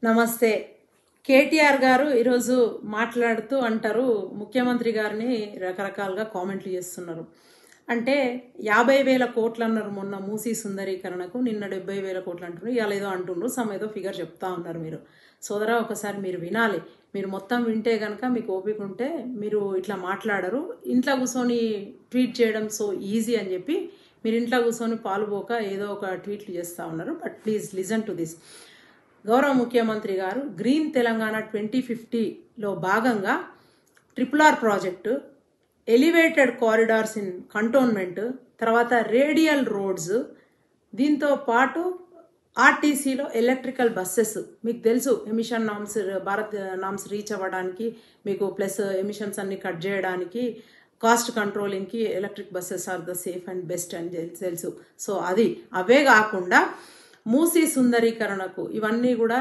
నమస్తే. కేటీఆర్ గారు ఈరోజు మాట్లాడుతూ అంటారు, ముఖ్యమంత్రి గారిని రకరకాలుగా కామెంట్లు చేస్తున్నారు. అంటే 50,000 కోట్లు అన్నారు మొన్న మూసీ సుందరీకరణకు, నిన్న 70,000 కోట్లు అంటున్నారు, ఇవాళ ఏదో అంటున్నారు, ఏదో ఫిగర్ చెప్తా ఉన్నారు. మీరు సోదరా ఒకసారి మీరు వినాలి. మీరు మొత్తం వింటే కనుక మీకు ఓపిక ఉంటే మీరు ఇట్లా మాట్లాడరు. ఇంట్లో కూర్చొని ట్వీట్ చేయడం సో ఈజీ అని చెప్పి మీరు ఇంట్లో కూర్చొని పాలుపోక ఏదో ఒక ట్వీట్లు చేస్తూ ఉన్నారు. But please listen to this. గౌరవ ముఖ్యమంత్రి గారు గ్రీన్ తెలంగాణ 2050లో భాగంగా RRR project, elevated corridors in cantonment, తర్వాత రేడియల్ రోడ్స్, దీంతో పాటు ఆర్టీసీలో ఎలక్ట్రికల్ బస్సెస్. మీకు తెలుసు emission norms, Bharat norms reach అవ్వడానికి మీకు ప్లస్ ఎమిషన్స్ అన్ని కట్ చేయడానికి కాస్ట్ కంట్రోలింగ్కి electric buses are the safe and best అని తెలుసు. సో అవే కాకుండా మూసీ సుందరీకరణకు ఇవన్నీ కూడా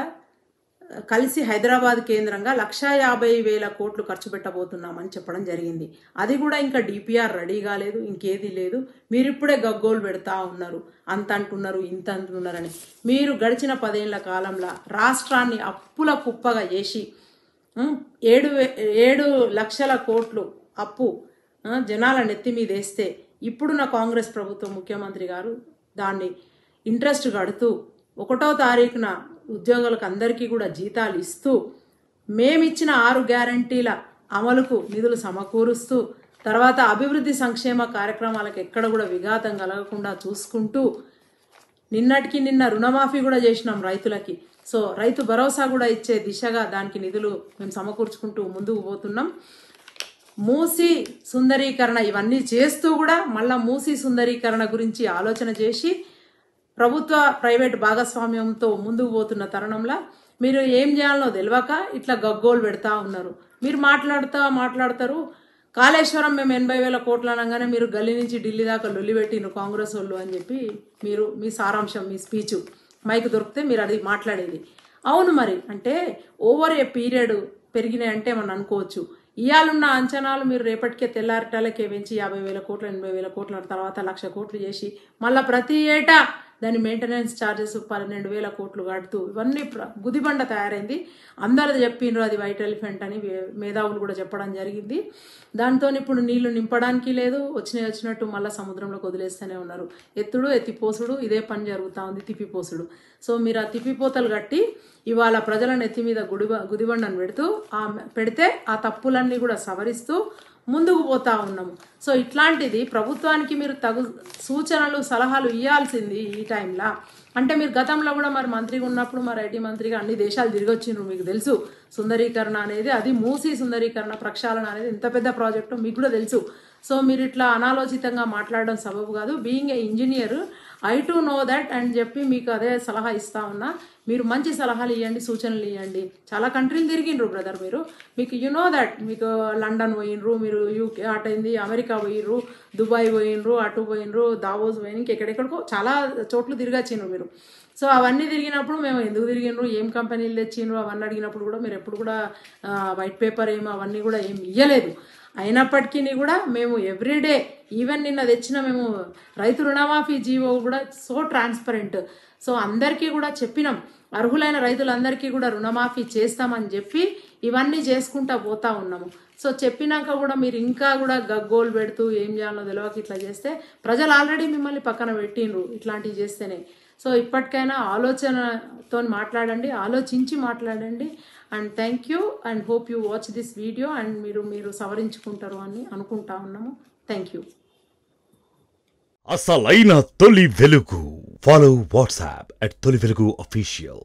కలిసి హైదరాబాద్ కేంద్రంగా 150,000 కోట్లు ఖర్చు పెట్టబోతున్నామని చెప్పడం జరిగింది. అది కూడా ఇంకా డిపిఆర్ రెడీ కాలేదు, ఇంకేది లేదు. మీరు ఇప్పుడే గగ్గోలు పెడతా ఉన్నారు, అంత అంటున్నారు, ఇంత అంటున్నారని. మీరు గడిచిన 10 ఏళ్ల కాలంలో రాష్ట్రాన్ని అప్పుల కుప్పగా చేసి 7 లక్షల కోట్లు అప్పు జనాల నెత్తి మీద వేస్తే, ఇప్పుడున్న కాంగ్రెస్ ప్రభుత్వం ముఖ్యమంత్రి గారు దాన్ని ఇంట్రెస్ట్ కడుతూ 1వ తారీఖున ఉద్యోగులకు అందరికీ కూడా జీతాలు ఇస్తూ, మేమిచ్చిన 6 గ్యారంటీల అమలుకు నిధులు సమకూరుస్తూ, తర్వాత అభివృద్ధి సంక్షేమ కార్యక్రమాలకు ఎక్కడ కూడా విఘాతం కలగకుండా చూసుకుంటూ, నిన్నటికి నిన్న రుణమాఫీ కూడా చేసినాం రైతులకి. సో రైతు భరోసా కూడా ఇచ్చే దిశగా దానికి నిధులు మేము సమకూర్చుకుంటూ ముందుకు పోతున్నాం. మూసీ సుందరీకరణ ఇవన్నీ చేస్తూ కూడా మళ్ళా మూసీ సుందరీకరణ గురించి ఆలోచన చేసి ప్రభుత్వ ప్రైవేట్ భాగస్వామ్యంతో ముందుకు పోతున్న తరుణంలో మీరు ఏం చేయాలనో తెలియక ఇట్లా గగ్గోలు పెడతా ఉన్నారు. మీరు మాట్లాడతారు కాళేశ్వరం మేము 80,000 కోట్లు అనగానే మీరు గల్లీ నుంచి ఢిల్లీ దాకా లొల్లి పెట్టిన కాంగ్రెస్ వాళ్ళు అని చెప్పి మీరు మీ సారాంశం, మీ స్పీచ్ మైక్ దొరికితే మీరు అది మాట్లాడేది. అవును, మరి అంటే ఓవర్ ఏ పీరియడ్ పెరిగినాయంటే మనం అనుకోవచ్చు. ఇవాళున్న అంచనాలు మీరు రేపటికే తెల్లారిటాలకే పెంచి 50,000 కోట్లు 80,000 కోట్ల తర్వాత 1,00,000 కోట్లు చేసి మళ్ళీ ప్రతి ఏటా దాని మెయింటెనెన్స్ ఛార్జెస్ 12,000 కోట్లు కడుతూ ఇవన్నీ గుదిబండ తయారైంది. అందరూ చెప్పిండ్రు అది వైట్ ఎలిఫెంట్ అని, మేధావులు కూడా చెప్పడం జరిగింది. దాంతో ఇప్పుడు నీళ్లు నింపడానికి లేదు, వచ్చినట్టు మళ్ళీ సముద్రంలోకి వదిలేస్తూనే ఉన్నారు. ఎత్తుడు ఎత్తిపోసుడు ఇదే పని జరుగుతూ ఉంది, తిప్పిపోసుడు. సో మీరు ఆ తిప్పిపోతలు కట్టి ఇవాళ ప్రజలను ఎత్తి మీద గుదిబండను పెడితే ఆ తప్పులన్నీ కూడా సవరిస్తూ ముందుకు పోతా ఉన్నాము. సో ఇట్లాంటిది ప్రభుత్వానికి మీరు తగు సూచనలు సలహాలు ఇవ్వాల్సింది ఈ టైంలో. అంటే మీరు గతంలో కూడా మరి మంత్రిగా ఉన్నప్పుడు మరి ఐటీ మంత్రిగా అన్ని దేశాలు తిరిగి వచ్చిండ్రు, మీకు తెలుసు. సుందరీకరణ అనేది, అది మూసీ సుందరీకరణ ప్రక్షాళన అనేది ఎంత పెద్ద ప్రాజెక్టు మీకు కూడా తెలుసు. సో మీరు ఇట్లా అనాలోచితంగా మాట్లాడడం సబబు కాదు. Being a engineer I to know that అని చెప్పి మీకు అదే సలహా ఇస్తా ఉన్నా. మీరు మంచి సలహాలు ఇవ్వండి, సూచనలు ఇవ్వండి. చాలా కంట్రీలు తిరిగిండ్రు బ్రదర్ మీరు, మీకు యు నో దట్. మీకు లండన్ పోయినరు, మీరు యూకే అటైంది, అమెరికా పోయినరు, దుబాయ్ పోయినరు, అటు పోయినరు, దావోస్ పోయిన, ఇంకెక్కడెక్కడికో చాలా చోట్ల తిరిగొచ్చిండ్రు మీరు. సో అవన్నీ తిరిగినప్పుడు మేము ఎందుకు తిరిగినరు, ఏం కంపెనీలు తెచ్చిండ్రు అవన్నీ అడిగినప్పుడు కూడా మీరు ఎప్పుడు కూడా వైట్ పేపర్ అవన్నీ కూడా ఏం ఇవ్వలేదు. అయినప్పటికీ కూడా మేము ఎవ్రీడే, ఈవెన్ నిన్న తెచ్చిన మేము రైతు రుణమాఫీ జీవో కూడా సో ట్రాన్స్పరెంట్. సో అందరికీ కూడా చెప్పినాం, అర్హులైన రైతులందరికీ కూడా రుణమాఫీ చేస్తామని చెప్పి ఇవన్నీ చేసుకుంటా పోతా ఉన్నాము. సో చెప్పినాక కూడా మీరు ఇంకా కూడా గగ్గోలు పెడుతూ ఏం చేయాలో తెలియక ఇట్లా చేస్తే ప్రజలు ఆల్రెడీ మిమ్మల్ని పక్కన పెట్టిండ్రు ఇట్లాంటివి చేస్తేనే. సో ఇప్పటికైనా ఆలోచనతో మాట్లాడండి, ఆలోచించి మాట్లాడండి. And thank you and hope you watch this video and మీరు సవరించుకుంటారు అని అనుకుంటా ఉన్నాము. Thank you. అసలైన తొలి వెలుగు. ఫాలో వాట్సాప్ @తొలి వెలుగు official.